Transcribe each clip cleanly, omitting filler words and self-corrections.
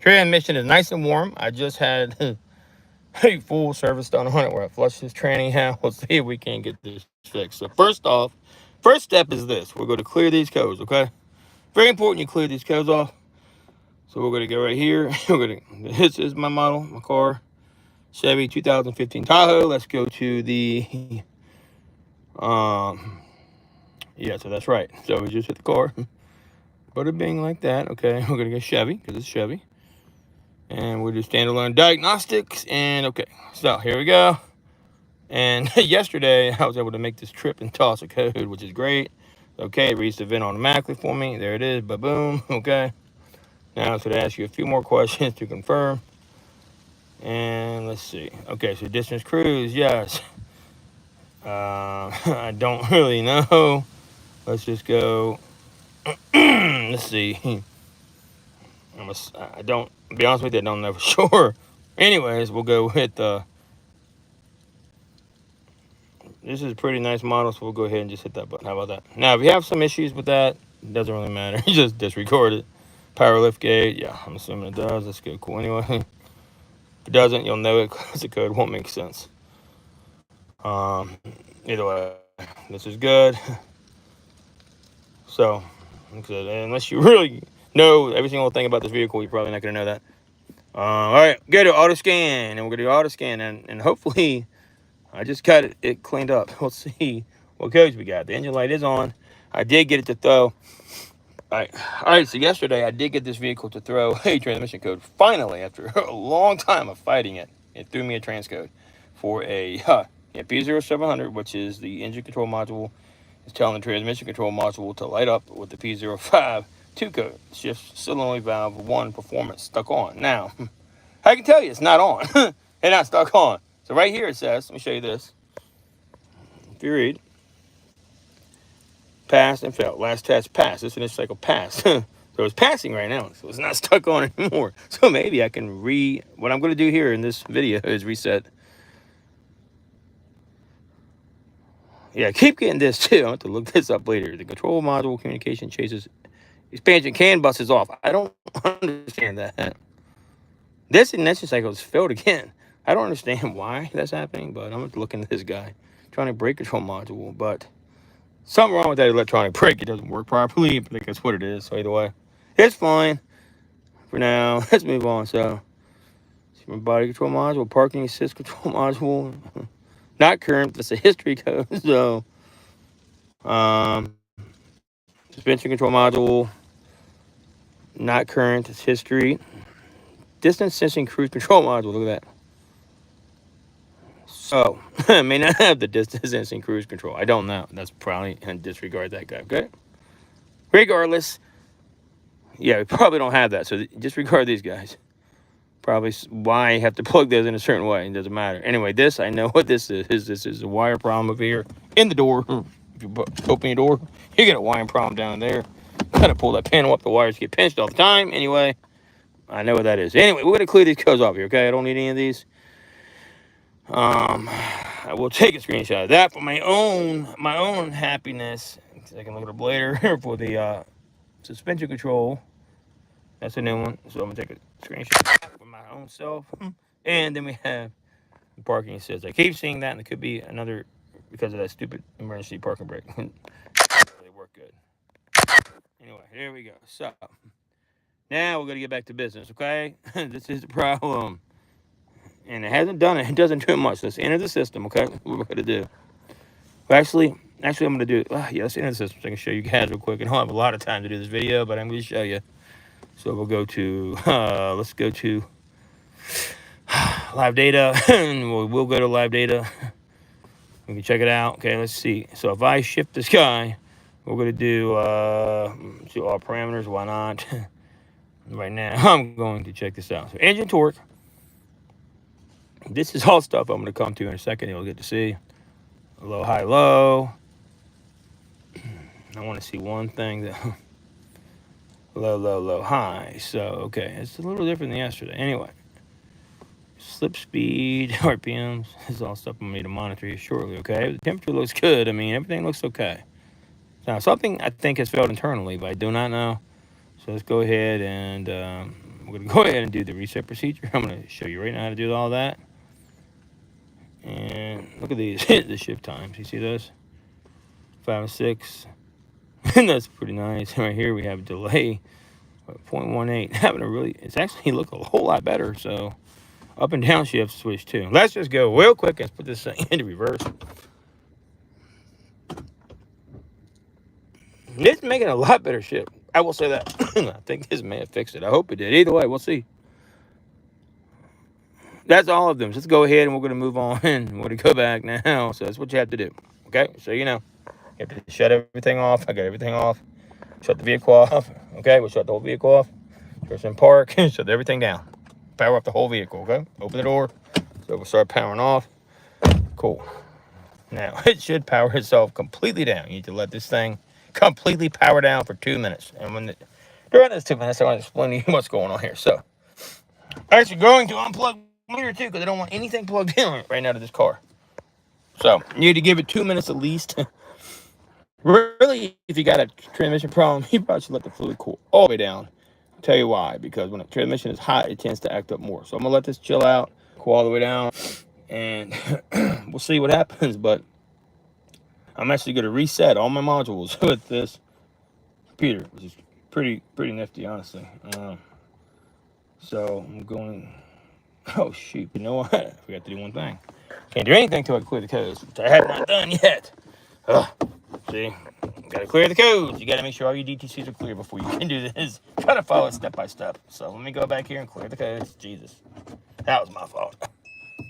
Transmission is nice and warm. I just had a full service done on it where I flushed this tranny out. We'll see if we can get this fixed. So first off, first step is this. We're going to clear these codes, okay? Very important you clear these codes off. So we're going to go right here. This is my model, my car. Chevy 2015 Tahoe. Let's go to the, yeah, so that's right. So we just hit the car. Bada bing like that. Okay, we're going to go Chevy because it's Chevy. And we'll do standalone diagnostics. And okay, so here we go. And yesterday I was able to make this trip and toss a code, which is great. Okay, it reads the VIN automatically for me. There it is, ba-boom, okay. Now it's gonna ask you a few more questions to confirm. And let's see. Okay, so distance cruise, yes. I don't really know. Let's just go. Let's see. I don't, to be honest with you, I don't know for sure. Anyways, we'll go with this is a pretty nice model, so we'll go ahead and just hit that button. How about that? Now, if you have some issues with that, it doesn't really matter. You just disregard it. Power lift gate, yeah, I'm assuming it does. That's good, cool. Anyway, if it doesn't, you'll know it because the code won't make sense. Either way, this is good. So, unless you really know every single thing about this vehicle, you're probably not going to know that. All right, go to auto scan, and we're going to do auto scan, and hopefully I just got it cleaned up. We'll see what codes we got. The engine light is on. I did get it to throw. All right, so yesterday I did get this vehicle to throw a transmission code. Finally, after a long time of fighting it, it threw me a trans code for a P0700, which is the engine control module. It's telling the transmission control module to light up with the P052 code. Shift solenoid valve 1 performance stuck on. Now, I can tell you it's not on. It's not stuck on. So right here it says, let me show you this. If you read, passed and failed. Last test passed. This initial cycle passed. So it's passing right now. So it's not stuck on anymore. So maybe I can what I'm going to do here in this video is reset. Yeah, keep getting this too. I have to look this up later. The control module communication chases expansion CAN bus is off. I don't understand that. This ignition cycle has failed again. I don't understand why that's happening, but I'm going to look into this guy. Trying to brake control module, but something wrong with that electronic brake. It doesn't work properly. I think that's what it is. So either way, it's fine for now. Let's move on. So, body control module, parking assist control module, not current. That's a history code. So, suspension control module, not current. It's history. Distance sensing cruise control module. Look at that. So, I may not have the distance sensing cruise control. I don't know. That's probably, and disregard that guy, okay? Regardless, yeah, we probably don't have that. So disregard these guys. Probably why you have to plug those in a certain way. It doesn't matter. Anyway, this, I know what this is. This is a wire problem over here in the door. If you open your door, you get a wiring problem down there. Gotta pull that panel up. The wires get pinched all the time. Anyway, I know what that is. Anyway, we're gonna clear these codes off here, okay? I don't need any of these. I will take a screenshot of that for my own happiness. I can look it up later for the suspension control. That's a new one. So I'm gonna take a screenshot for my own self. And then we have the parking assist. I keep seeing that, and it could be another because of that stupid emergency parking brake. They work good. Anyway, here we go. So now we're gonna get back to business, okay? This is the problem. And it hasn't done it. It doesn't do much. Let's enter the system, okay? What we're going to do. Well, actually, I'm going to do it. Yeah, let's enter the system so I can show you guys real quick. I don't have a lot of time to do this video, but I'm going to show you. So we'll go to, let's go to live data. We'll go to live data. We can check it out. Okay, let's see. So if I shift this guy, we're going to do all parameters. Why not? Right now, I'm going to check this out. So engine torque. This is all stuff I'm going to come to in a second. You'll get to see low, high, low. I want to see one thing that low, low, low, high. So, okay, it's a little different than yesterday. Anyway, slip speed, RPMs. This is all stuff I'm going to monitor here shortly, okay? The temperature looks good. I mean, everything looks okay. Now, something I think has failed internally, but I do not know. So let's go ahead and we're going to go ahead and do the reset procedure. I'm going to show you right now how to do all that. And look at these, the shift times. You see those? 5 and 6. And that's pretty nice. Right here we have delay 0.18. Having a really, it's actually look a whole lot better. So up and down shift switch too. Let's just go real quick. Let's put this thing into reverse. It's making a lot better shift. I will say that. I think this may have fixed it. I hope it did. Either way, we'll see. That's all of them. So let's go ahead and we're going to move on. We're going to go back now. So that's what you have to do. Okay? So you know. You have to shut everything off. I got everything off. Shut the vehicle off. Okay? We'll shut the whole vehicle off. Press in park. Shut everything down. Power up the whole vehicle. Okay? Open the door. So we'll start powering off. Cool. Now, it should power itself completely down. You need to let this thing completely power down for 2 minutes. And when during those 2 minutes, I want to explain to you what's going on here. So, I'm actually going to unplug the meter too, because I don't want anything plugged in right now to this car. So, you need to give it 2 minutes at least. Really, if you got a transmission problem, you probably should let the fluid cool all the way down. I'll tell you why, because when a transmission is hot, it tends to act up more. So, I'm going to let this chill out, cool all the way down, and we'll see what happens. But I'm actually going to reset all my modules with this computer, which is pretty nifty, honestly. So I'm going. Oh shoot! You know what? I forgot to do one thing. Can't do anything till I clear the codes, which I have not done yet. See, got to clear the codes. You got to make sure all your DTCs are clear before you can do this. Try to follow it step by step. So let me go back here and clear the codes. Jesus, that was my fault.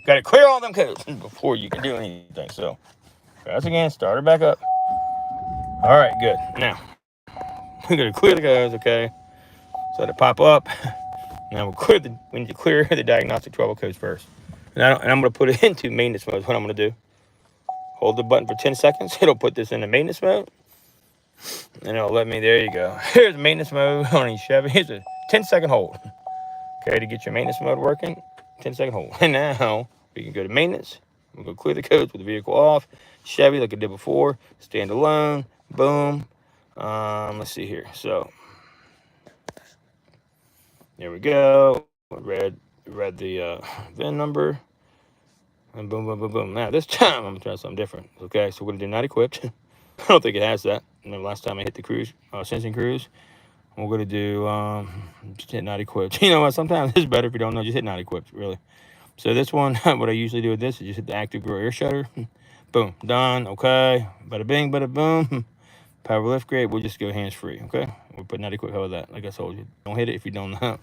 Got to clear all them codes before you can do anything. So. Once again, start her back up. All right, good. Now, we're going to clear the codes, okay? So to pop up. Now we need to clear the diagnostic trouble codes first. And I'm going to put it into maintenance mode. What I'm going to do. Hold the button for 10 seconds. It'll put this into maintenance mode. And it'll let me, there you go. Here's maintenance mode on a Chevy. Here's a 10-second hold. Okay, to get your maintenance mode working, 10-second hold. And now we can go to maintenance. We're going to clear the codes with the vehicle off. Chevy, like I did before. Stand alone. Boom. Let's see here. So, there we go. Read the VIN number. And boom, boom, boom, boom. Now, this time, I'm going to try something different. Okay, so we're going to do not equipped. I don't think it has that. Remember last time I hit the cruise, sensing cruise. We're going to do just hit not equipped. You know what? Sometimes it's better if you don't know. Just hit not equipped, really. So this one, what I usually do with this is just hit the active grow air shutter. Boom, done, okay. Bada bing, bada boom. Power lift grade, we'll just go hands free, okay? We'll put not equipped, how about that? Like I told you, don't hit it if you don't know.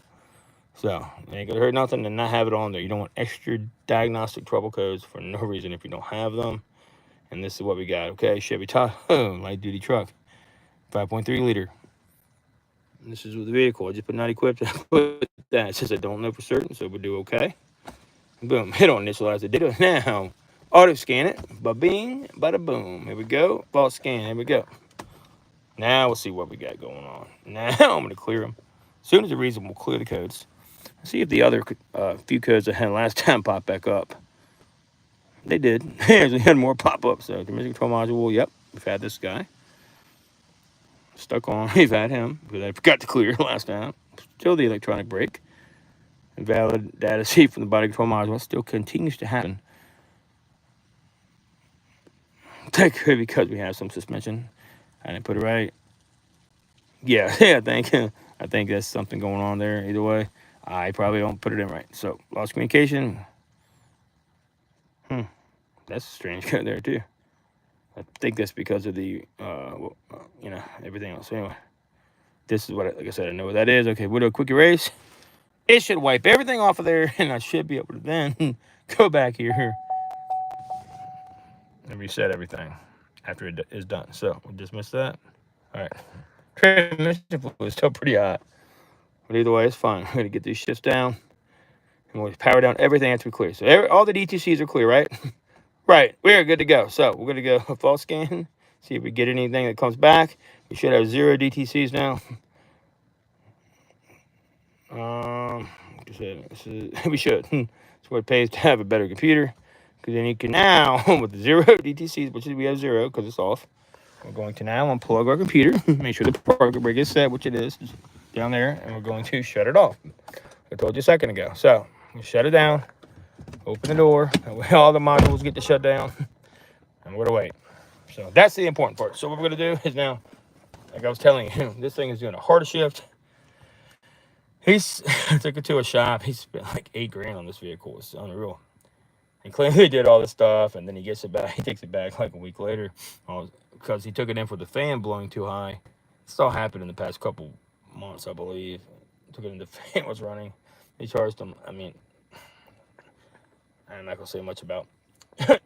So, it ain't gonna hurt nothing and not have it on there. You don't want extra diagnostic trouble codes for no reason if you don't have them. And this is what we got, okay? Chevy Tahoe, light duty truck, 5.3 liter. And this is with the vehicle. I just put not equipped, I put that. It says I don't know for certain, so we'll do okay. Boom, hit on initialize the data. Now, auto scan it. Ba-bing, bada-boom. Here we go. Fault scan. Here we go. Now we'll see what we got going on. Now I'm going to clear them. As soon as it's reasonable, we'll clear the codes. See if the other few codes I had last time pop back up. They did. We had more pop-ups. So, transmission control module. Yep, we've had this guy. Stuck on. We've had him because I forgot to clear last time. Still the electronic brake. Invalid data sheet from the body control module still continues to happen. That could be because we have some suspension. I didn't put it right. Yeah, I think that's something going on there. Either way, I probably don't put it in right. So lost communication. That's a strange code there too. I think that's because of the everything else. So anyway, this is what like I said, I know what that is. Okay, we'll do a quick erase. It should wipe everything off of there, and I should be able to then go back here and reset everything after it is done. So we'll dismiss that. All right. Transmission fluid is still pretty hot, but either way, it's fine. We're going to get these shifts down, and we'll power down everything after we clear. So all the DTCs are clear, right? Right. We're good to go. So we're going to go fault scan, see if we get anything that comes back. We should have 0 DTCs now. We should. That's what it pays to have a better computer, because then you can now, with the 0 DTCs, which is we have 0 because it's off, we're going to now unplug our computer, make sure the program brake is set, which it is. down there, and we're going to shut it off. I told you a second ago. So we shut it down, open the door, and all the modules get to shut down, and we're gonna wait. So that's the important part. So what we're gonna do is now, like I was telling you, this thing is doing a hard shift. I took it to a shop. He spent like $8,000 on this vehicle. It's unreal. He clearly did all this stuff, and then he gets it back. He takes it back like a week later because he took it in for the fan blowing too high. It's all happened in the past couple months, I believe. Took it in, the fan was running. They charged him. I mean, I'm not gonna say much about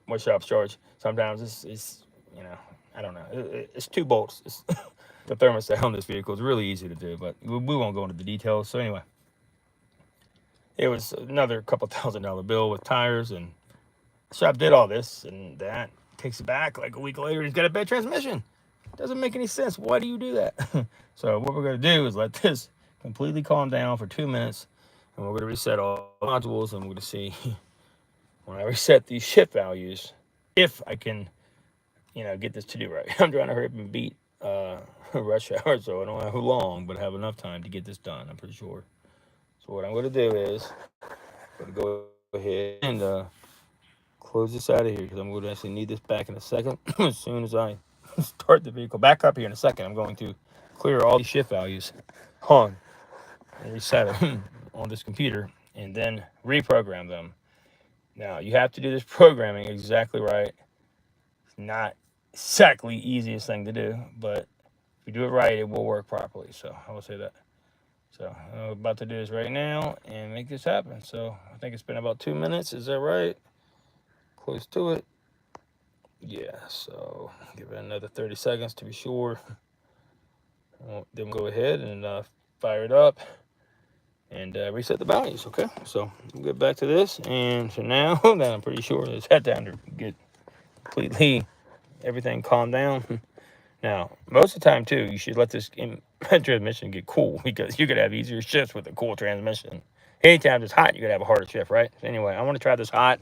what shops charge. Sometimes it's you know, I don't know. It's 2 bolts. It's the thermostat on this vehicle is really easy to do, but we won't go into the details. So anyway, it was another couple $1,000 bill with tires, and the shop did all this and that. Takes it back like a week later. He's got a bad transmission. Doesn't make any sense. Why do you do that? So what we're going to do is let this completely calm down for 2 minutes, and we're going to reset all the modules, and we're going to see when I reset these shift values if I can, get this to do right. I'm trying to hurry up and beat rush hour, so I don't have long, but I have enough time to get this done, I'm pretty sure. So what I'm going to do is I'm going to go ahead and close this out of here, because I'm going to actually need this back in a second. As soon as I start the vehicle back up here in a second, I'm going to clear all these shift values on and reset them on this computer, and then reprogram them. Now, you have to do this programming exactly right. It's not exactly the easiest thing to do, but if you do it right, it will work properly. So I will say that. So I'm about to do this right now and make this happen. So I think it's been about 2 minutes. Is that right? Close to it. Yeah, so give it another 30 seconds to be sure. Then we'll go ahead and fire it up and reset the values, okay? So we'll get back to this. And so now that I'm pretty sure it's had time to get completely everything calmed down. Now, most of the time, too, you should let this transmission get cool, because you could have easier shifts with a cool transmission. Anytime it's hot, you could have a harder shift, right? So anyway, I want to try this hot.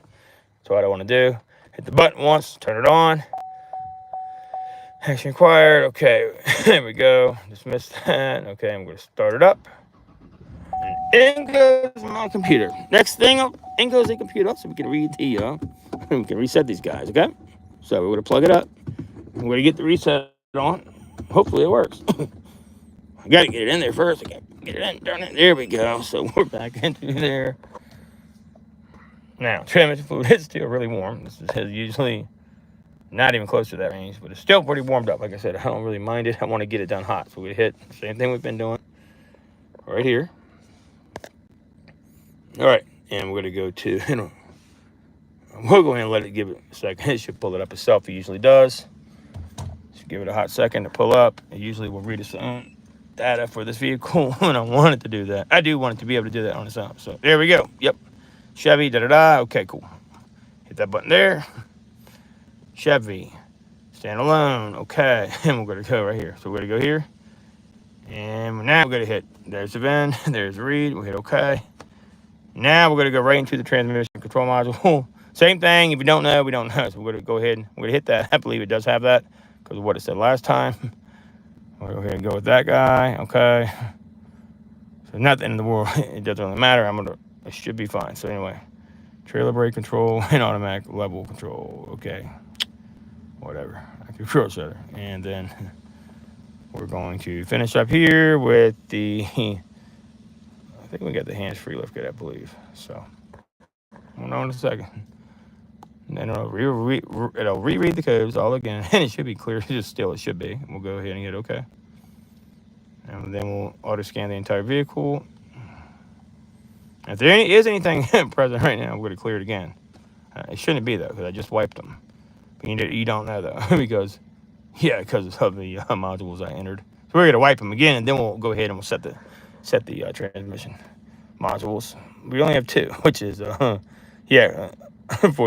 So what I want to do, hit the button once, turn it on. Action required. Okay, there we go. Dismiss that. Okay, I'm going to start it up. And in goes my computer. Next thing, in goes the computer, so we can read the, we can reset these guys, okay? So we're going to plug it up. We're going to get the reset on. Hopefully it works. I got to get it in there first. I got to get it in, darn it. There we go. So we're back into there. Now, transmission fluid is still really warm. This is usually not even close to that range, but it's still pretty warmed up. Like I said, I don't really mind it. I want to get it done hot. So we hit the same thing we've been doing right here. All right, and we're going to go to, we'll go ahead and let it give it a second. It should pull it up itself. It usually does. Just give it a hot second to pull up. It usually will read its own data for this vehicle when I want it to do that. I do want it to be able to do that on its own. So there we go. Yep. Chevy, da-da-da. Okay, cool. Hit that button there. Chevy, standalone. Okay, and we're going to go right here. So we're going to go here. And now we're going to hit, there's the VIN, there's the read. We'll hit OK. Now we're going to go right into the transmission control module. Same thing. If you don't know, we don't know. So we're going to go ahead and we're going to hit that. I believe it does have that because of what it said last time. We'll go ahead and go with that guy. Okay. So nothing in the world. It doesn't really matter. It should be fine. So anyway, trailer brake control and automatic level control. Okay. Whatever. Control setter. And then we're going to finish up here with the, I think we got the hands-free lift kit, I believe. So, hold on a second. And then it'll reread the codes all again, and it should be clear. Just still, it should be. We'll go ahead and hit OK. And then we'll auto-scan the entire vehicle. If there is anything present right now, we're going to clear it again. It shouldn't be, though, because I just wiped them. But you don't know, though, because of the modules I entered. So we're going to wipe them again, and then we'll go ahead and we'll set the transmission modules. We only have 2, which is for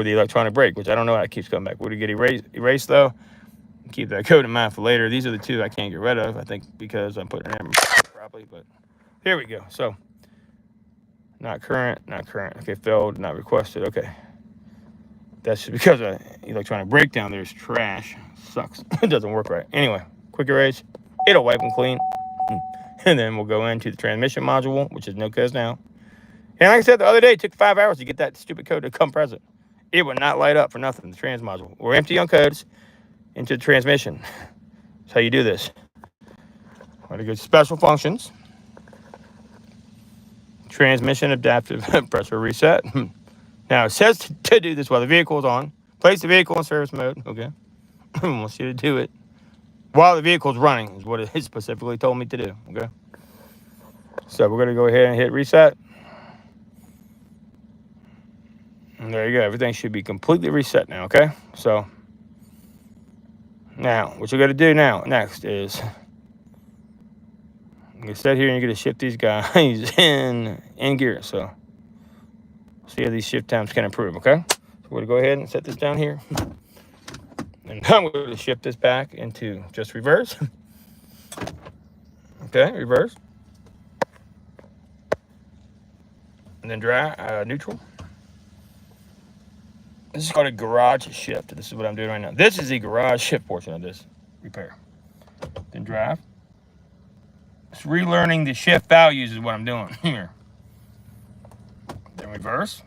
the electronic brake, which I don't know how it keeps coming back. Would it get erased though? Keep that code in mind for later. These are the 2 I can't get rid of, I think, because I'm putting them properly. But here we go. So not current. Okay, failed, not requested. Okay, that's just because electronic breakdown. There's trash. Sucks. It doesn't work right. Anyway, quick erase. It'll wipe them clean. And then we'll go into the transmission module, which is no codes now. And like I said the other day, it took 5 hours to get that stupid code to come present. It would not light up for nothing, the trans module. We're empty on codes into the transmission. That's how you do this. We're going to go to special functions. Transmission adaptive pressure reset. Now it says to do this while the vehicle is on. Place the vehicle in service mode. Okay. Wants you to do it while the vehicle is running is what it specifically told me to do. Okay. So we're going to go ahead and hit reset. And there you go. Everything should be completely reset now. Okay. So now what you're going to do now next is you sit here and you're going to shift these guys in gear. So see how these shift times can improve. Okay. So we're going to go ahead and set this down here. And I'm going to shift this back into just reverse. Okay, reverse. And then drive, neutral. This is called a garage shift. This is what I'm doing right now. This is the garage shift portion of this repair. Then drive. It's relearning the shift values is what I'm doing here. Then reverse.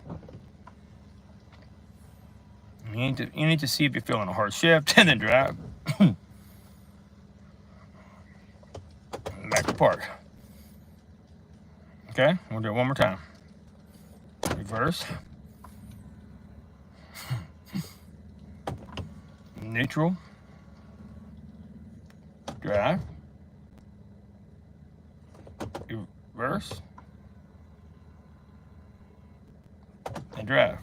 You need to see if you're feeling a hard shift, and then drive. Back to park. Okay, we'll do it one more time. Reverse. Neutral. Drive. Reverse. And drive.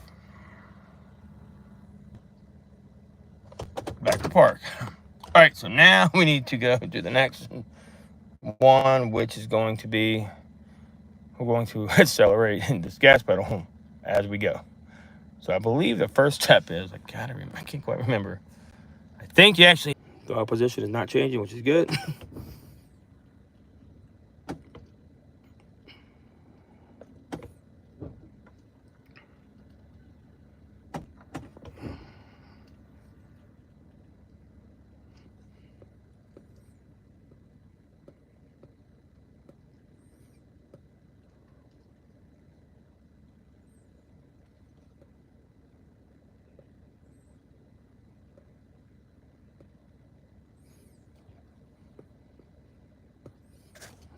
Back to park. All right, so now we need to go to the next one, which is going to be, we're going to accelerate this gas pedal as we go. So I believe the first step is, I can't quite remember. I think you actually, the throttle position is not changing, which is good.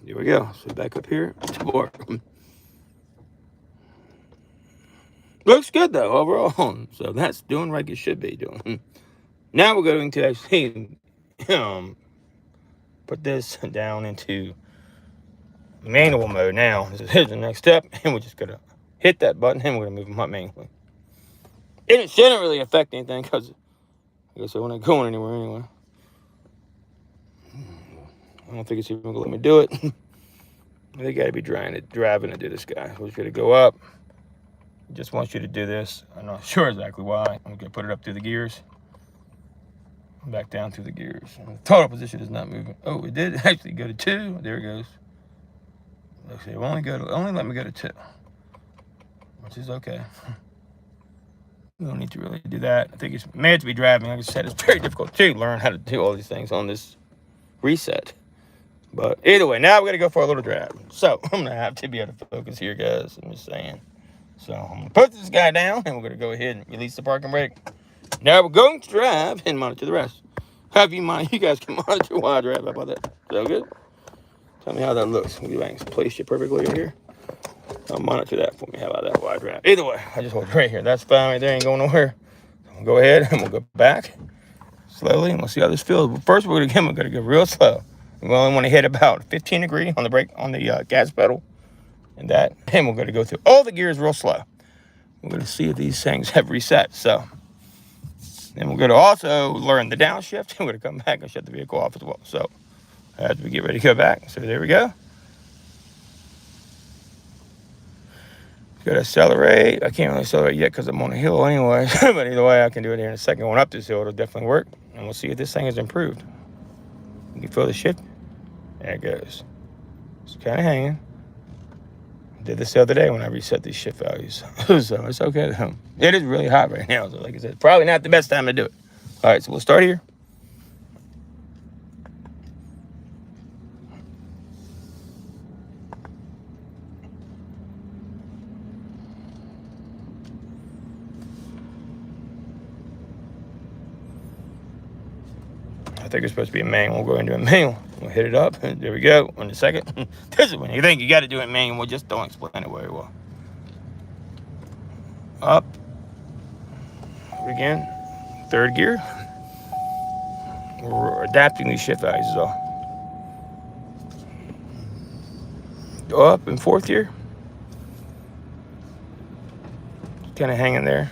Here we go. So back up here to board. Looks good though overall. So that's doing like it should be doing. Now we're going to actually put this down into manual mode now. This is the next step, and we're just gonna hit that button and we're gonna move them up manually. And it shouldn't really affect anything because I guess I wasn't going anywhere anyway. I don't think it's even gonna let me do it. They gotta be driving to do this, guy. We're just gonna go up. Just wants you to do this. I'm not sure exactly why. I'm gonna put it up through the gears. Back down through the gears. And the total position is not moving. Oh, it did actually go to 2. There it goes. Let's see, only let me go to 2, which is okay. We don't need to really do that. I think it's meant to be driving. Like I said, it's very difficult to learn how to do all these things on this reset. But either way, now we're going to go for a little drive. So I'm going to have to be able to focus here, guys. I'm just saying. So I'm going to put this guy down, and we're going to go ahead and release the parking brake. Now we're going to drive and monitor the rest. Have you mind? You guys can monitor while I drive. How about that? So good? Tell me how that looks. Maybe I can place you perfectly right here. Monitor that for me. How about that while I drive? Either way, I just hold it right here. That's fine right there. Ain't going nowhere. So we'll go ahead and we'll go back slowly, and we'll see how this feels. But first, we're going to go real slow. We only want to hit about 15 degrees on the brake, on the gas pedal. And we're going to go through all the gears real slow. We're going to see if these things have reset. So then we're going to also learn the downshift. We're going to come back and shut the vehicle off as well. So as we get ready to go back, so there we go. Got to accelerate. I can't really accelerate yet because I'm on a hill anyway. But either way, I can do it here in a second. Going up this hill, it'll definitely work. And we'll see if this thing has improved. You can feel the shift. There it goes. It's kind of hanging. Did this the other day when I reset these shift values. So it's okay. It is really hot right now. So like I said, probably not the best time to do it. All right, so we'll start here. think it's supposed to be a manual. We'll go into a manual. We'll hit it up. And there we go. In a second. This is when you think you got to do it manual. Just don't explain it very well. Up. Again. Third gear. We're adapting these shift values is all. Go up in fourth gear. Kind of hanging there.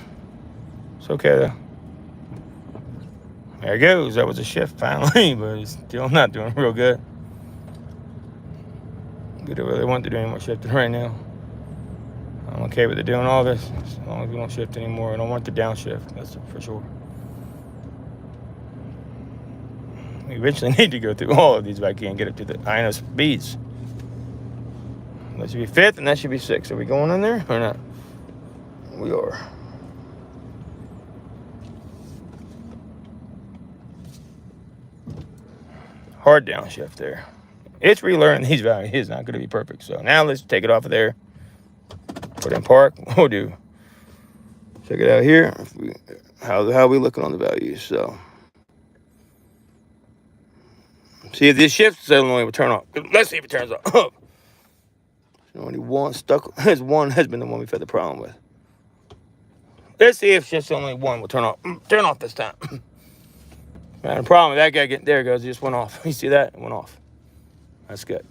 It's okay though. There it goes. That was a shift finally, but it's still not doing real good. We don't really want to do any more shifting right now. I'm okay with it doing all this as long as we don't shift anymore. I don't want the downshift, that's for sure. We eventually need to go through all of these if I can get up to the high speeds. That should be fifth and that should be sixth. Are we going in there or not? We are. Hard downshift there. It's relearning these values. It's not going to be perfect. So now let's take it off of there. Put in park. We'll do. Check it out here. How are we looking on the values? So see if this shift suddenly will turn off. Let's see if it turns off. Only one stuck. This one has been the one we've had the problem with. Let's see if shift only one will turn off. Turn off this time. Man, the problem with that guy getting there goes, he just went off. You see that? It went off. That's good.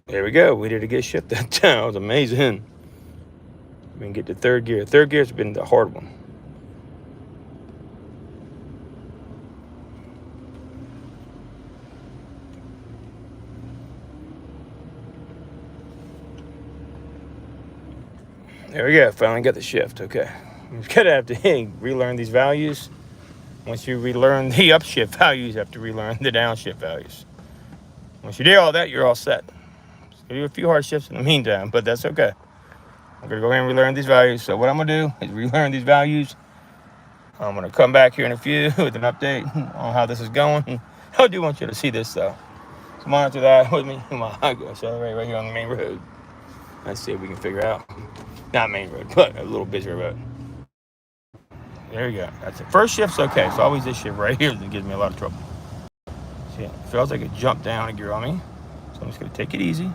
There we go. We did a good shift that time. That was amazing. We can get to third gear. Third gear's been the hard one. There we go. Finally got the shift. Okay. We've got to have to relearn these values. Once you relearn the upshift values, you have to relearn the downshift values. Once you do all that, you're all set. So do a few hard shifts in the meantime, but that's okay. I'm going to go ahead and relearn these values. So what I'm going to do is relearn these values. I'm going to come back here in a few with an update on how this is going. I do want you to see this, though. So monitor that with me. I go accelerate right here on the main road. Let's see if we can figure out. Not main road, but a little busier road. There you go. That's it. First shift's okay. It's always this shift right here that gives me a lot of trouble. See, it feels like it jumped down a gear on me. So I'm just going to take it easy.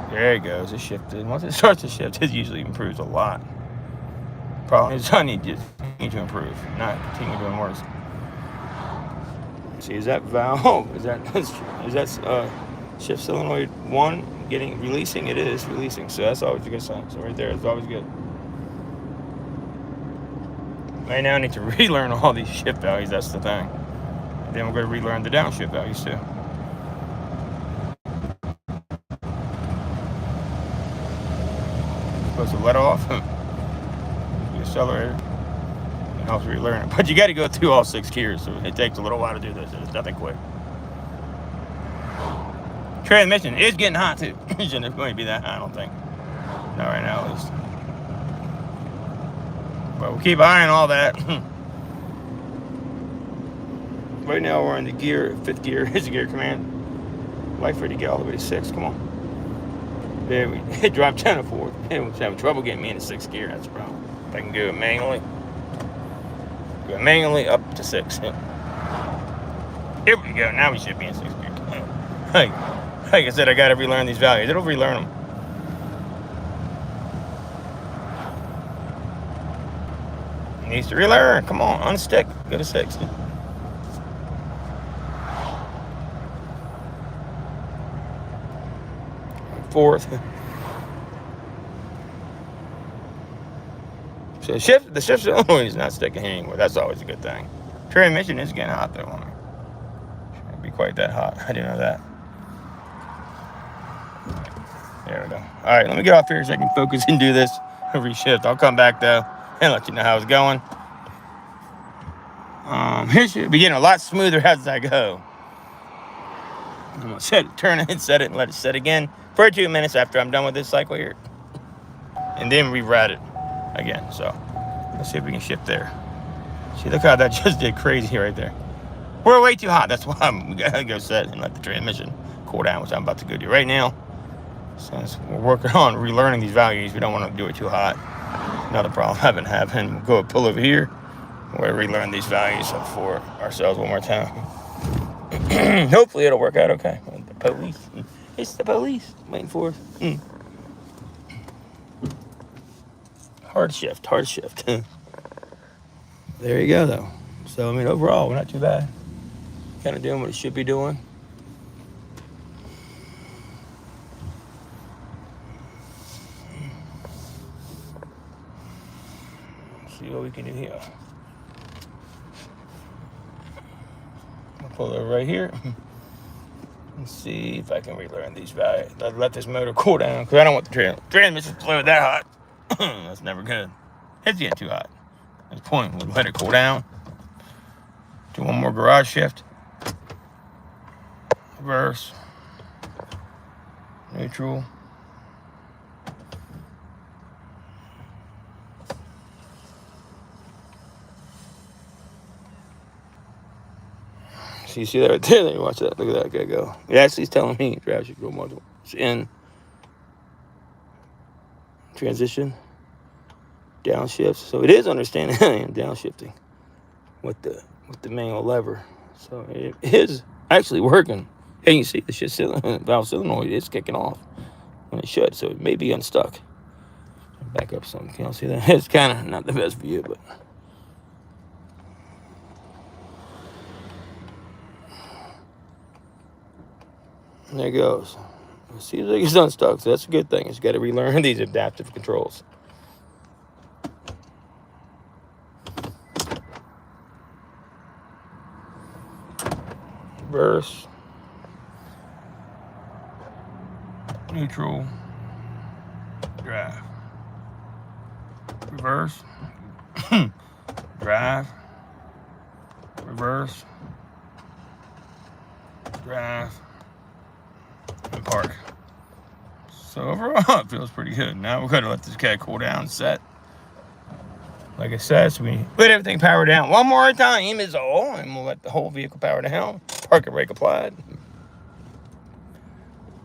There it goes. It shifted. Once it starts to shift, it usually improves a lot. Problem is, I need to improve, not continue doing worse. See, is that valve? Is that shift solenoid 1 releasing? It is releasing, so that's always a good sign. So right there, it's always good. Right now I need to relearn all these shift values, that's the thing. And then we're going to relearn the downshift values too. Supposed to let off the accelerator. It helps relearn it. But you got to go through all 6 gears, so it takes a little while to do this. It's nothing quick. Transmission is getting hot too. It shouldn't really be that hot, I don't think. Not right now, at least. But we'll keep eyeing all that. Right now we're in the gear, 5th gear is the gear command. Like for it to get all the way to 6. Come on. There we it dropped down to 4th. It was having trouble getting me into 6th gear. That's the problem. If I can do it manually. Go manually up to 6. Here we go. Now we should be in 6th gear. Like I said, I got to relearn these values. It'll relearn them. It needs to relearn. Come on, unstick. Go to 6. 4th. So the shift cylinder is not sticking here anymore. That's always a good thing. Transmission is getting hot though on me. Shouldn't be quite that hot. I didn't know that. There we go. All right, let me get off here so I can focus and do this reshift. I'll come back though and let you know how it's going. It should be getting a lot smoother as I go. I'm gonna turn it, set it, and let it set again for 2 minutes after I'm done with this cycle here, and then rewrite it again. So let's see if we can shift there. See, look how that just did crazy right there. We're way too hot. That's why we gotta go set and let the transmission cool down, which I'm about to go do right now. Since we're working on relearning these values, we don't want to do it too hot. Another problem I've been having. We'll go pull over here. We'll relearn these values for ourselves one more time. Hopefully it'll work out okay. The police. It's the police waiting for us. Hard shift. There you go, though. So, I mean, overall, we're not too bad. Kind of doing what it should be doing. Let's see what we can do here. I'll pull it over right here. Let's see if I can relearn these values. Let this motor cool down, because I don't want the transmission fluid that hot. That's never good. It's getting too hot. That's the point. We'll let it cool down. Do one more garage shift. Reverse. Neutral. So you see that right there? Watch that. Look at that guy go. It actually is telling me drive should go multiple. It's in transition. Downshifts. So it is understanding downshifting with the manual lever. So it is actually working. And you see the shit valve solenoid is kicking off when it should. So it may be unstuck. Back up some. Can y'all see that? It's kind of not the best view, but there it goes. It seems like it's unstuck, so that's a good thing. It's got to relearn these adaptive controls. Reverse. Neutral. Drive. Reverse. Drive. Reverse. Drive. And park. So overall, it feels pretty good. Now we're gonna let this cat cool down and set. Like I said, so we let everything power down one more time is all, and we'll let the whole vehicle power down. Parking brake applied.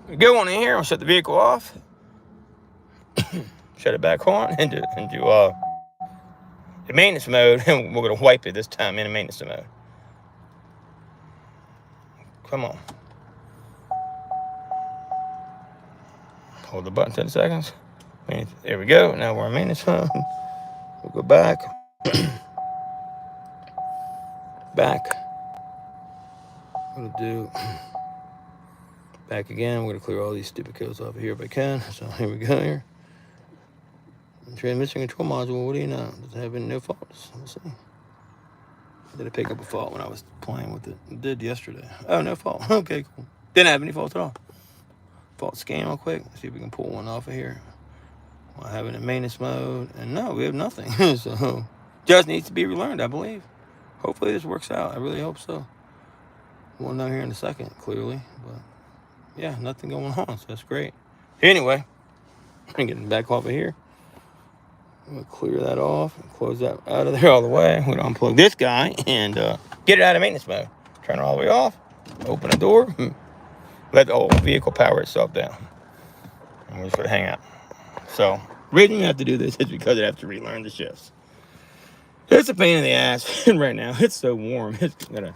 We go on in here, we'll shut the vehicle off. Shut it back on into the maintenance mode, and we're gonna wipe it this time in the maintenance mode. Come on. Hold the button 10 seconds. There we go. Now we're in maintenance mode. We'll go back. Back. We'll do back again. We're gonna clear all these stupid codes off of here if I can. So here we go here. Transmission control module, what do you know? Does it have any no faults? Let's see. Did it pick up a fault when I was playing with it? It did yesterday. Oh, no fault. Okay, cool. Didn't have any faults at all. Fault scan real quick. See if we can pull one off of here. While having it in maintenance mode. And no, we have nothing. So just needs to be relearned, I believe. Hopefully this works out. I really hope so. We'll know here in a second, clearly. But yeah, nothing going on, so that's great. Anyway, I'm getting back off of here. I'm gonna clear that off and close that out of there all the way. We're gonna unplug this guy and get it out of maintenance mode. Turn it all the way off, open the door, let the whole vehicle power itself down. And we're just gonna hang out. So, the reason you have to do this is because I have to relearn the shifts. It's a pain in the ass, and right now it's so warm. It's gonna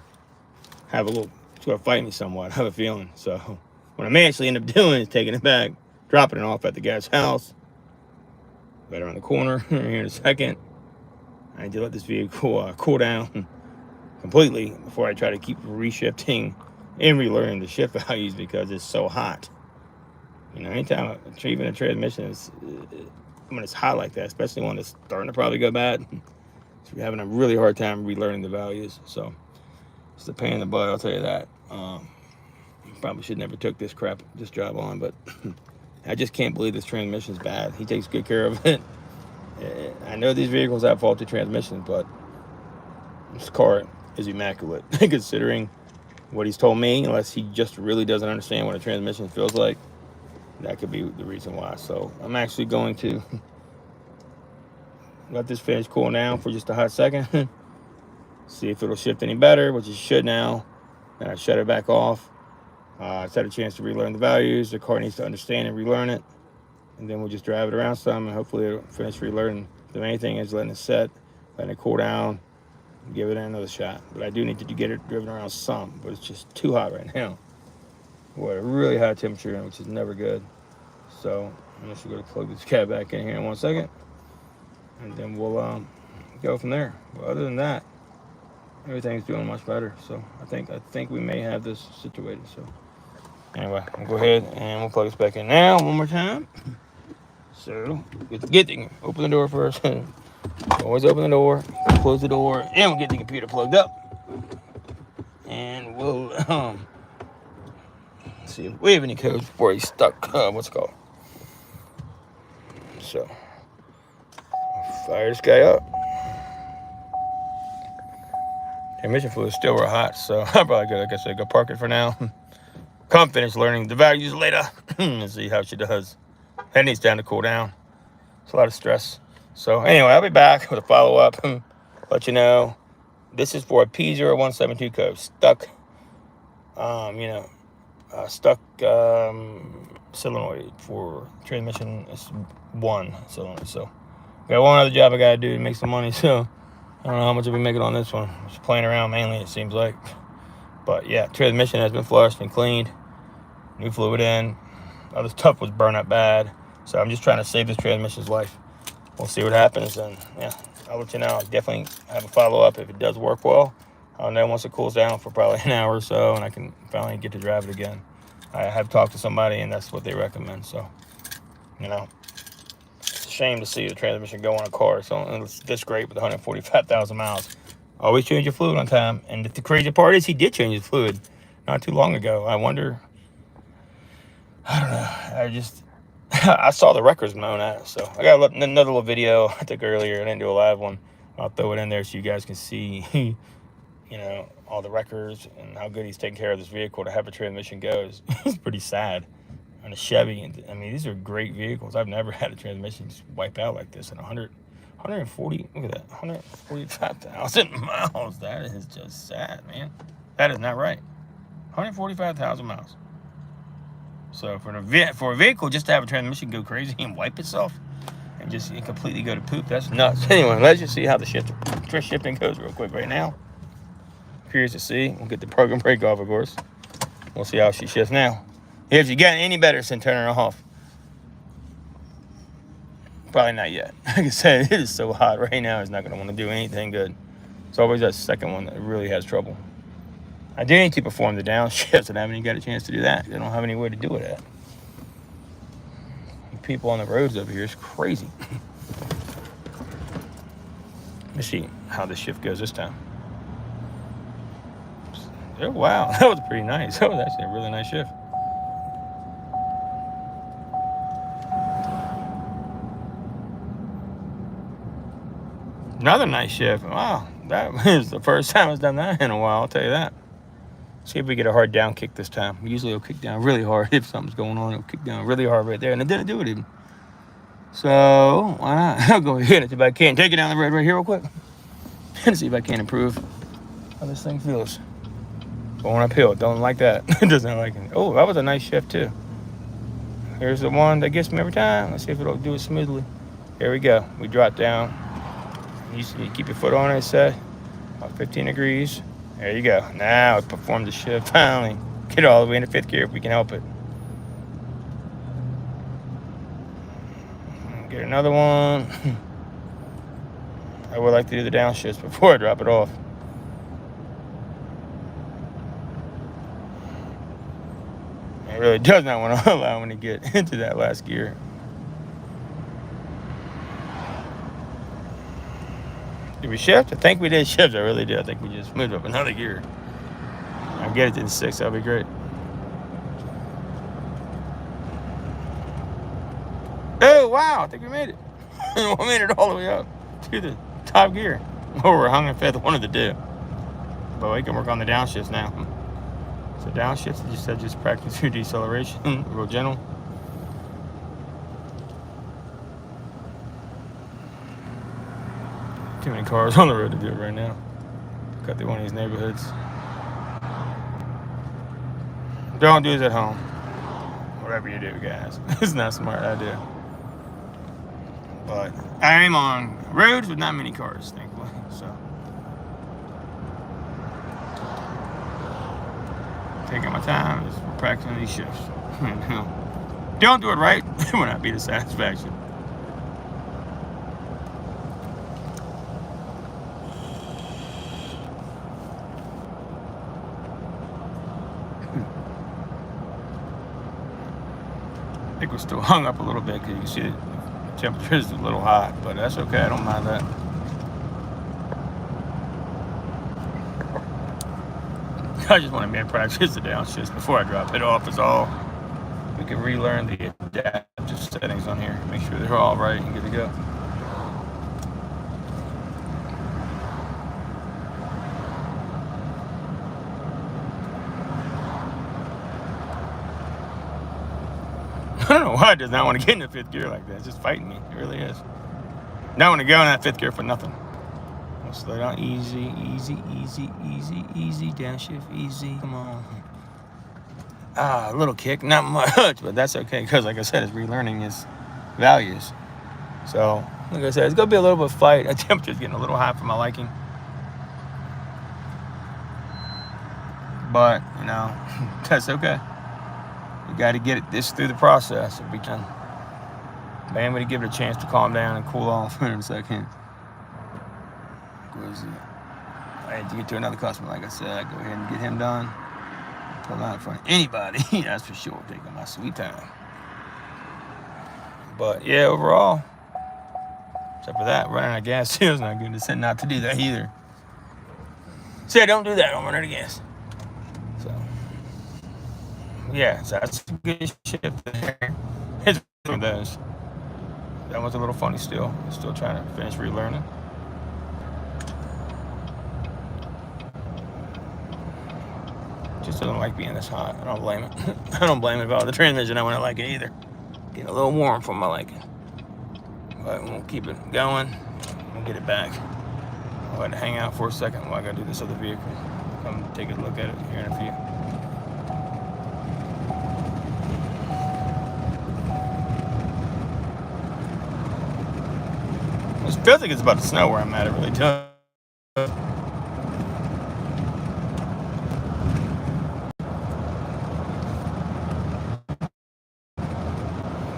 fight me somewhat, I have a feeling. So, what I may actually end up doing is taking it back, dropping it off at the guy's house. Right around the corner here in a second. I need to let this vehicle cool down completely before I try to keep reshifting and relearning the shift values because it's so hot. You know, anytime even a transmission is, when it's hot like that, especially when it's starting to probably go bad, so we're having a really hard time relearning the values. So it's a pain in the butt, I'll tell you that. Probably should never took this job on, but I just can't believe this transmission's bad. He takes good care of it. I know these vehicles have faulty transmissions, but this car is immaculate considering what he's told me, unless he just really doesn't understand what a transmission feels like. That could be the reason why. So I'm actually going to let this finish cool down for just a hot second. See if it'll shift any better, which it should now. Then I shut it back off. It's had a chance to relearn the values. The car needs to understand and relearn it. And then we'll just drive it around some, and hopefully it'll finish relearning The main thing is letting it set, letting it cool down, give it another shot. But I do need to get it driven around some, but it's just too hot right now. We're at a really high temperature, which is never good. So I'm just going to plug this cab back in here in 1 second, and then we'll go from there. But other than that, everything's doing much better. So I think we may have this situated. So anyway, we'll go ahead and we'll plug this back in now one more time. So get the open the door first. Always open the door, close the door, and we'll get the computer plugged up. And we'll see if we have any codes before he's stuck. What's it called? So fire this guy up. Emission fluid is still real hot, so I'm probably good. Like I said, go park it for now. Come finish learning the values later and see how she does. Head needs time to cool down. It's a lot of stress. So anyway, I'll be back with a follow-up. Let you know. This is for a P0172 code. Stuck, stuck solenoid for transmission. It's 1 solenoid. So got one other job I got to do to make some money. So I don't know how much I'll be making on this one. Just playing around mainly, it seems like. But yeah, transmission has been flushed and cleaned. New fluid in. Other stuff was burned up bad. So I'm just trying to save this transmission's life. We'll see what happens. And yeah, I'll let you know. I'll definitely have a follow-up if it does work well. I'll know once it cools down for probably an hour or so, and I can finally get to drive it again. I have talked to somebody, and that's what they recommend. So, it's a shame to see the transmission go on a car. So it's this great with 145,000 miles. Always change your fluid on time. And the crazy part is he did change his fluid not too long ago. I wonder, I don't know. I saw the records known at it. So I got another little video I took earlier. I didn't do a live one. I'll throw it in there so you guys can see, all the records and how good he's taking care of this vehicle to have a transmission go. It's pretty sad. On a Chevy, I mean, these are great vehicles. I've never had a transmission just wipe out like this in 140, look at that, 145,000 miles. That is just sad, man. That is not right. 145,000 miles. So for a vehicle just to have a transmission go crazy and wipe itself and just completely go to poop, that's nuts. Anyway, let's just see how the shifting goes real quick right now. Curious to see. We'll get the program brake off, of course. We'll see how she shifts now. If you got any better than turning her off. Probably not yet. Like I said, it is so hot right now, it's not going to want to do anything good. It's always that second one that really has trouble. I do need to perform the downshift, and I haven't even got a chance to do that. I don't have anywhere to do it at. People on the roads over here is crazy. Let me see how the shift goes this time. Oh, wow. That was pretty nice. That was actually a really nice shift. Another nice shift. Wow. That is the first time it's done that in a while, I'll tell you that. See if we get a hard down kick this time. Usually it'll kick down really hard. If something's going on, it'll kick down really hard right there. And it didn't do it even. So, why not? I'll go ahead and see if I can take it down the road right here real quick. And see if I can improve how this thing feels. Going uphill, don't like that. It doesn't like it. Oh, that was a nice shift too. Here's the one that gets me every time. Let's see if it'll do it smoothly. Here we go. We drop down. You keep your foot on it, set. About 15 degrees. There you go. Now it performed the shift finally. Get all the way into 5th gear if we can help it. Get another one. I would like to do the downshifts before I drop it off. It really does not want to allow me to get into that last gear. Did we shift? I think we did shift. I really did. I think we just moved up another gear. I'll get it to the 6. That'll be great. Oh, wow. I think we made it. We made it all the way up to the top gear. Or we're hung in 5th. One of the two. But we can work on the downshifts now. So downshifts, just practice your deceleration. Real gentle. Too many cars on the road to do it right now. Got through one of these neighborhoods. Don't do this at home. Whatever you do, guys. It's not a smart idea. But I am on roads with not many cars, thankfully. So taking my time, just practicing these shifts. Don't do it right, it will not be the satisfaction. I think we're still hung up a little bit because you can see the temperature is a little hot, but that's okay. I don't mind that. I just want to practice the downshifts before I drop it off is all. We can relearn the adaptive settings on here. Make sure they're all right and good to go. I don't know why it does not want to get into fifth gear like that. It's just fighting me. It really is. Not want to go in that fifth gear for nothing. I'll slow down. Easy, easy, easy, easy, easy. Downshift, easy. Come on. A little kick. Not much, but that's okay because, like I said, it's relearning his values. So, like I said, it's going to be a little bit of fight. The temperature's getting a little hot for my liking. But, you know, that's okay. You got to get this through the process if we can. But I'm going to give it a chance to calm down and cool off in a second. Where is he? I had to get to another customer, like I said. Go ahead and get him done. Pull out in front of anybody, that's for sure. Taking my sweet time. But yeah, overall, except for that, running out of gas still is not good. It's not to do that either. Say, don't do that. Don't run out of gas. So, yeah, so that's a good shift there. It's one of those. That was a little funny still. Still trying to finish relearning. Just doesn't like being this hot. I don't blame it. I don't blame it about the transmission. I wouldn't like it either. Getting a little warm for my liking. But we'll keep it going. We'll get it back. I'll have to hang out for a second while I gotta do this other vehicle. Come take a look at it here in a few. It feels like it's about to snow where I'm at. It really does.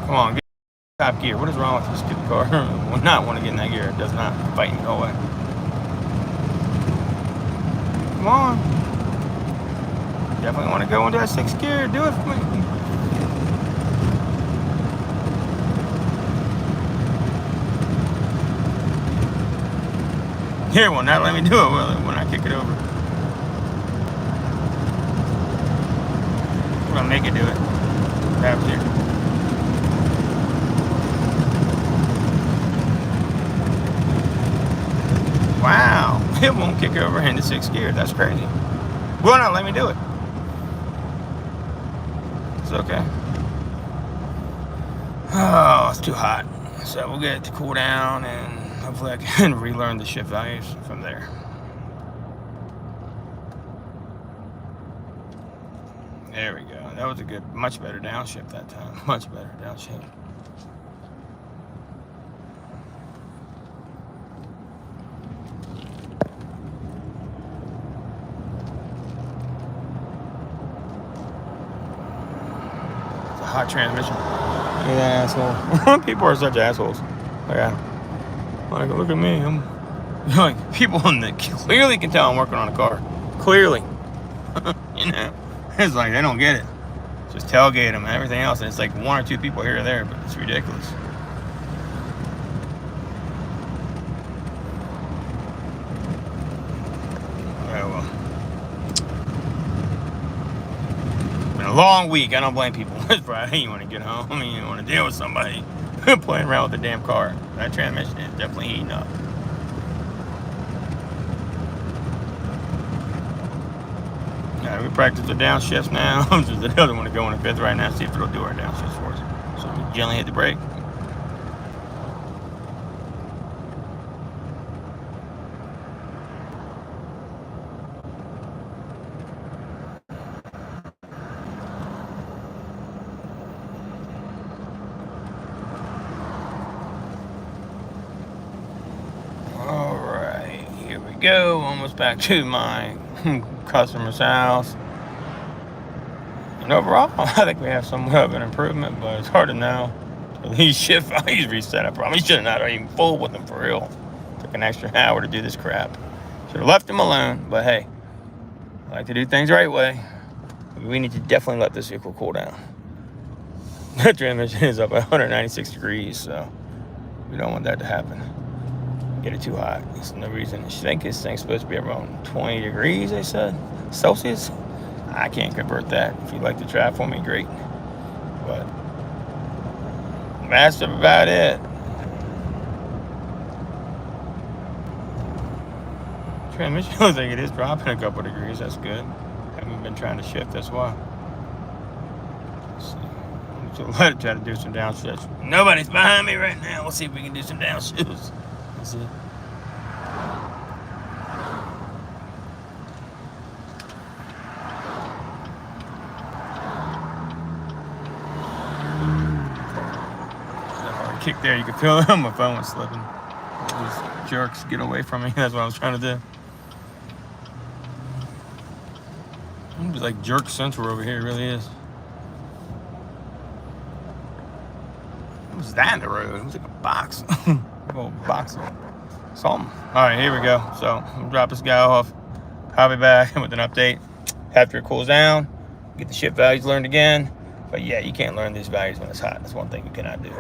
Come on, get top gear. What is wrong with this stupid car? Will not want to get in that gear. It does not fight me no way. Come on. Definitely want to go into that 6th gear. Do it for me. Here will not let me do it, will it, when I kick it over? I'm gonna make it do it. Tap there. Wow, it won't kick over into 6th gear. That's crazy. Will not let me do it. It's okay. Oh, it's too hot. So we'll get it to cool down and hopefully I can relearn the shift values from there. There we go. That was a good, much better downshift that time. Much better downshift. It's a hot transmission. Look at that asshole. People are such assholes. Look at him. Like, look at me. I'm like, people in the clearly can tell I'm working on a car. Clearly. You know? It's like they don't get it. Just tailgate them and everything else. And it's like 1 or 2 people here or there, but it's ridiculous. Oh well. It's been a long week. I don't blame people. It's Friday. You want to get home. I mean, you want to deal with somebody playing around with the damn car. That transmission is definitely heating up. Yeah, we practice the downshifts now. Just the other one to go in the 5th right now. See if it'll do our downshifts for us. So we gently hit the brake. go. Almost back to my customer's house. And overall, I think we have somewhat of an improvement, but it's hard to know. So these shift values reset. I probably should have not even fooled with them for real. Took an extra hour to do this crap. Should have left them alone, but hey, I like to do things the right way. We need to definitely let this vehicle cool down. The transmission is up at 196 degrees, so we don't want that to happen. Get it too hot. There's no reason. I think this thing's supposed to be around 20 degrees, they said. Celsius? I can't convert that. If you'd like to try for me, great. But that's about it. Transmission looks like it is dropping a couple degrees. That's good. Haven't been trying to shift, that's why. Let's see. So let it try to do some downshifts. Nobody's behind me right now. We'll see if we can do some downshifts. Let's see. Kick there, you can feel it. My phone was slipping. These jerks get away from me. That's what I was trying to do. It's like jerk central over here. It really is. What was that in the road? It was like a box. A little box of something. All right, here we go. So I'm gonna drop this guy off. I'll be back with an update after it cools down. Get the shift values learned again. But yeah, you can't learn these values when it's hot. That's one thing you cannot do.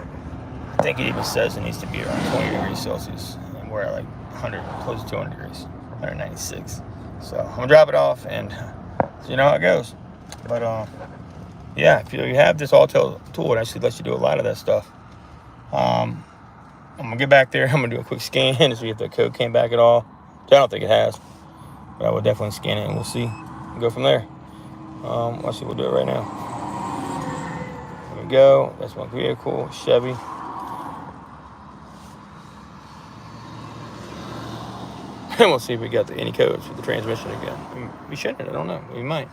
I think it even says it needs to be around 20 degrees Celsius. And we're at like 100, close to 200 degrees, 196. So I'm gonna drop it off and so you know how it goes. But yeah, if you have this Autel tool, it actually lets you do a lot of that stuff. I'm gonna get back there. I'm gonna do a quick scan to see if the code came back at all. I don't think it has, but I will definitely scan it and we'll see. We'll go from there. Let's see, we'll do it right now. There we go. That's my vehicle, Chevy. And we'll see if we got any codes for the transmission again. We shouldn't, I don't know. We might.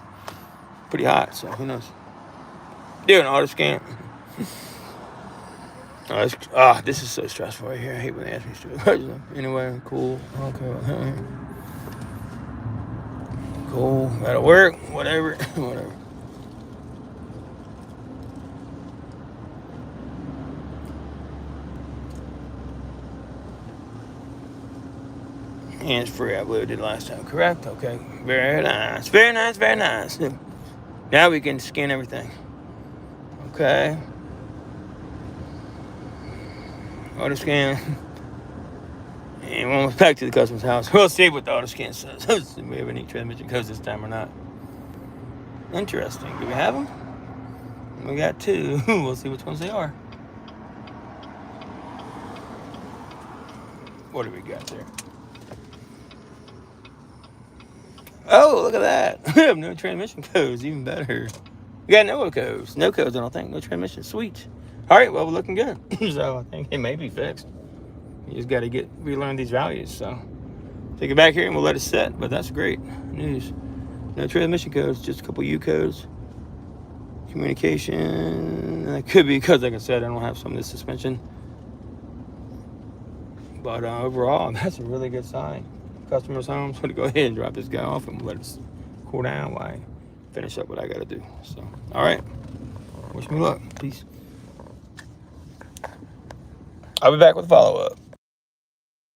Pretty hot, so who knows. Do an auto scan. This is so stressful right here. I hate when they ask me stupid questions. Anyway, cool. Okay. Cool. Gotta work. Whatever. Whatever. Hands-free, I believe I did last time, correct? Okay, very nice, very nice, very nice. Now we can scan everything. Okay. Auto scan. And we're almost back to the customer's house. We'll see what the auto scan says. If we have any transmission codes this time or not. Interesting. Do we have them? We got two. We'll see which ones they are. What do we got there? Oh, look at that. We have no transmission codes. Even better. We got no codes. No codes, I don't think. No transmission. Sweet. All right, well, we're looking good. So I think it may be fixed. You just got to relearn these values. So take it back here and we'll let it set. But that's great news. No transmission codes, just a couple U codes. Communication. That could be because, like I said, I don't have some of this suspension. But overall, that's a really good sign. Customer's home, so I'm going to go ahead and drop this guy off and let it cool down while I finish up what I got to do. So, all right. Wish me luck. Peace. I'll be back with a follow-up.